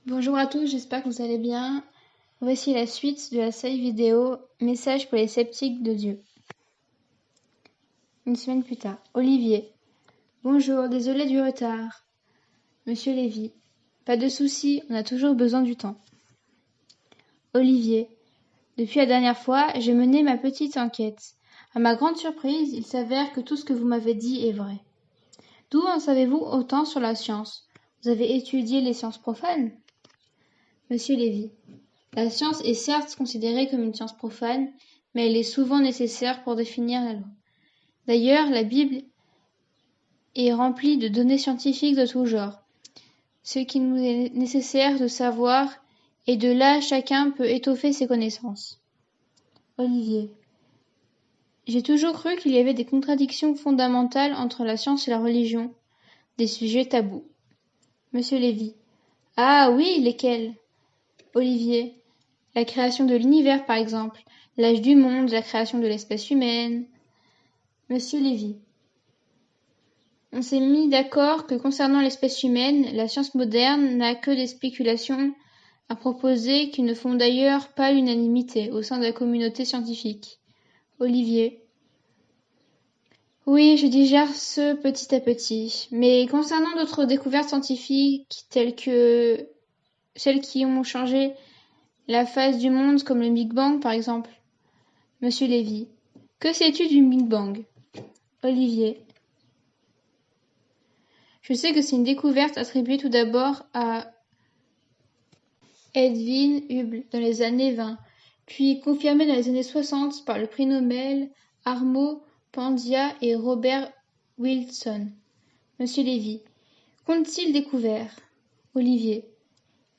Bonjour à tous, j'espère que vous allez bien. Voici la suite de la série vidéo Message pour les sceptiques de Dieu. Une semaine plus tard. Olivier. Bonjour, désolé du retard. Monsieur Lévy. Pas de souci, on a toujours besoin du temps. Olivier. Depuis la dernière fois, j'ai mené ma petite enquête. À ma grande surprise, il s'avère que tout ce que vous m'avez dit est vrai. D'où en savez-vous autant sur la science? Vous avez étudié les sciences profanes? Monsieur Lévy. La science est certes considérée comme une science profane, mais elle est souvent nécessaire pour définir la loi. D'ailleurs, la Bible est remplie de données scientifiques de tout genre, ce qu'il nous est nécessaire de savoir, et de là chacun peut étoffer ses connaissances. Olivier. J'ai toujours cru qu'il y avait des contradictions fondamentales entre la science et la religion, des sujets tabous. Monsieur Lévy. Ah oui, lesquels? Olivier. La création de l'univers, par exemple, l'âge du monde, la création de l'espèce humaine. Monsieur Lévy. On s'est mis d'accord que concernant l'espèce humaine, la science moderne n'a que des spéculations à proposer qui ne font d'ailleurs pas l'unanimité au sein de la communauté scientifique. Olivier. Oui, je digère ce petit à petit. Mais concernant d'autres découvertes scientifiques telles que celles qui ont changé la phase du monde comme le Big Bang par exemple. Monsieur Lévy. Que sais-tu du Big Bang? Olivier. Je sais que c'est une découverte attribuée tout d'abord à Edwin Hubble dans les années 20, puis confirmée dans les années 60 par le prix Nobel Armo Pandia et Robert Wilson. Monsieur Lévy. Qu'ont-ils découvert? Olivier.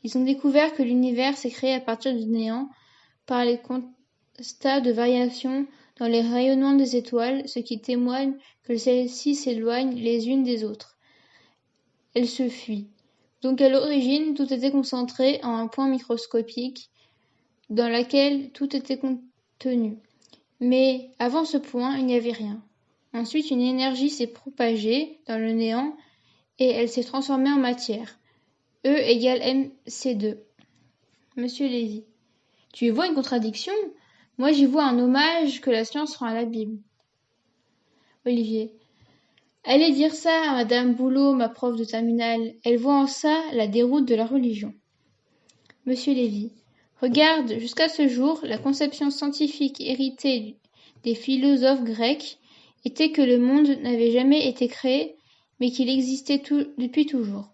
Ils ont découvert que l'univers s'est créé à partir du néant par les constats de variation dans les rayonnements des étoiles, ce qui témoigne que celles-ci s'éloignent les unes des autres. Elles se fuient. Donc à l'origine, tout était concentré en un point microscopique dans lequel tout était contenu. Mais avant ce point, il n'y avait rien. Ensuite, une énergie s'est propagée dans le néant et elle s'est transformée en matière. E égale mc2. Monsieur Lévy. Tu y vois une contradiction? Moi, j'y vois un hommage que la science rend à la Bible. Olivier. Allez dire ça à Madame Boulot, ma prof de terminale. Elle voit en ça la déroute de la religion. Monsieur Lévy. Regarde, jusqu'à ce jour, la conception scientifique héritée des philosophes grecs était que le monde n'avait jamais été créé, mais qu'il existait depuis toujours.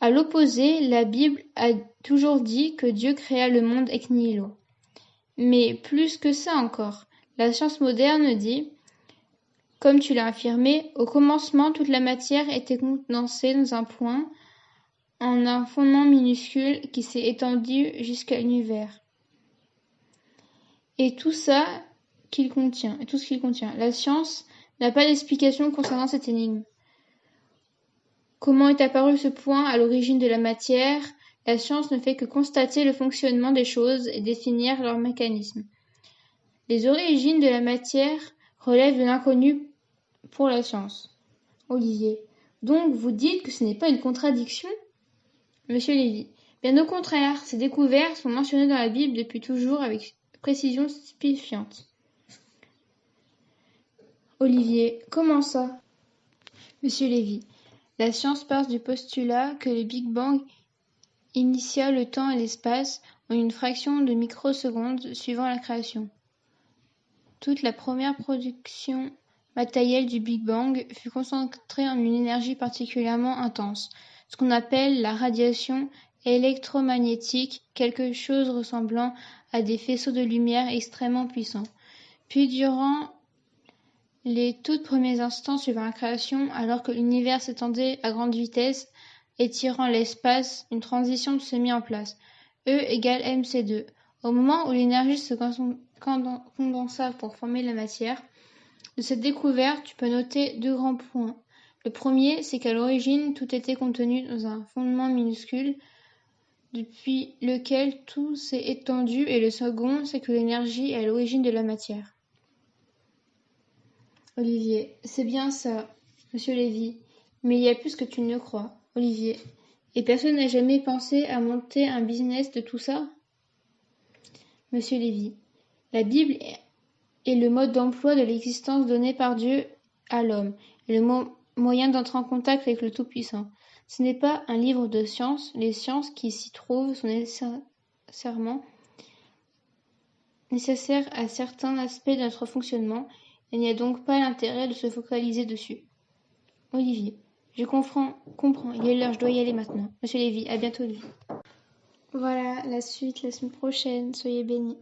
À l'opposé, la Bible a toujours dit que Dieu créa le monde ex nihilo. Mais plus que ça encore, la science moderne dit, comme tu l'as affirmé, au commencement toute la matière était condensée dans un point, en un fondement minuscule qui s'est étendu jusqu'à l'univers. Et tout ce qu'il contient. La science n'a pas d'explication concernant cette énigme. Comment est apparu ce point à l'origine de la matière? La science ne fait que constater le fonctionnement des choses et définir leur mécanisme. Les origines de la matière relèvent de l'inconnu pour la science. Olivier. Donc vous dites que ce n'est pas une contradiction? Monsieur Lévy. Bien au contraire, ces découvertes sont mentionnées dans la Bible depuis toujours avec précision stupéfiante. Olivier. Comment ça? Monsieur Lévy. La science part du postulat que le Big Bang initia le temps et l'espace en une fraction de microseconde suivant la création. Toute la première production matérielle du Big Bang fut concentrée en une énergie particulièrement intense, ce qu'on appelle la radiation électromagnétique, quelque chose ressemblant à des faisceaux de lumière extrêmement puissants. Puis durant les toutes premiers instants suivant la création, alors que l'univers s'étendait à grande vitesse, étirant l'espace, une transition se mit en place. E égale mc2. Au moment où l'énergie se condensa pour former la matière, de cette découverte, tu peux noter deux grands points. Le premier, c'est qu'à l'origine, tout était contenu dans un fondement minuscule, depuis lequel tout s'est étendu, et le second, c'est que l'énergie est à l'origine de la matière. Olivier. C'est bien ça, monsieur Lévy. Mais il y a plus que tu ne le crois. Olivier. Et personne n'a jamais pensé à monter un business de tout ça? Monsieur Lévy. La Bible est le mode d'emploi de l'existence donné par Dieu à l'homme, et le moyen d'entrer en contact avec le Tout-Puissant. Ce n'est pas un livre de sciences. Les sciences qui s'y trouvent sont nécessaires à certains aspects de notre fonctionnement. Il n'y a donc pas l'intérêt de se focaliser dessus. Olivier. Je comprends. Il est l'heure, je dois y aller maintenant. Monsieur Lévy, à bientôt, Olivier. Voilà, la suite la semaine prochaine. Soyez bénis.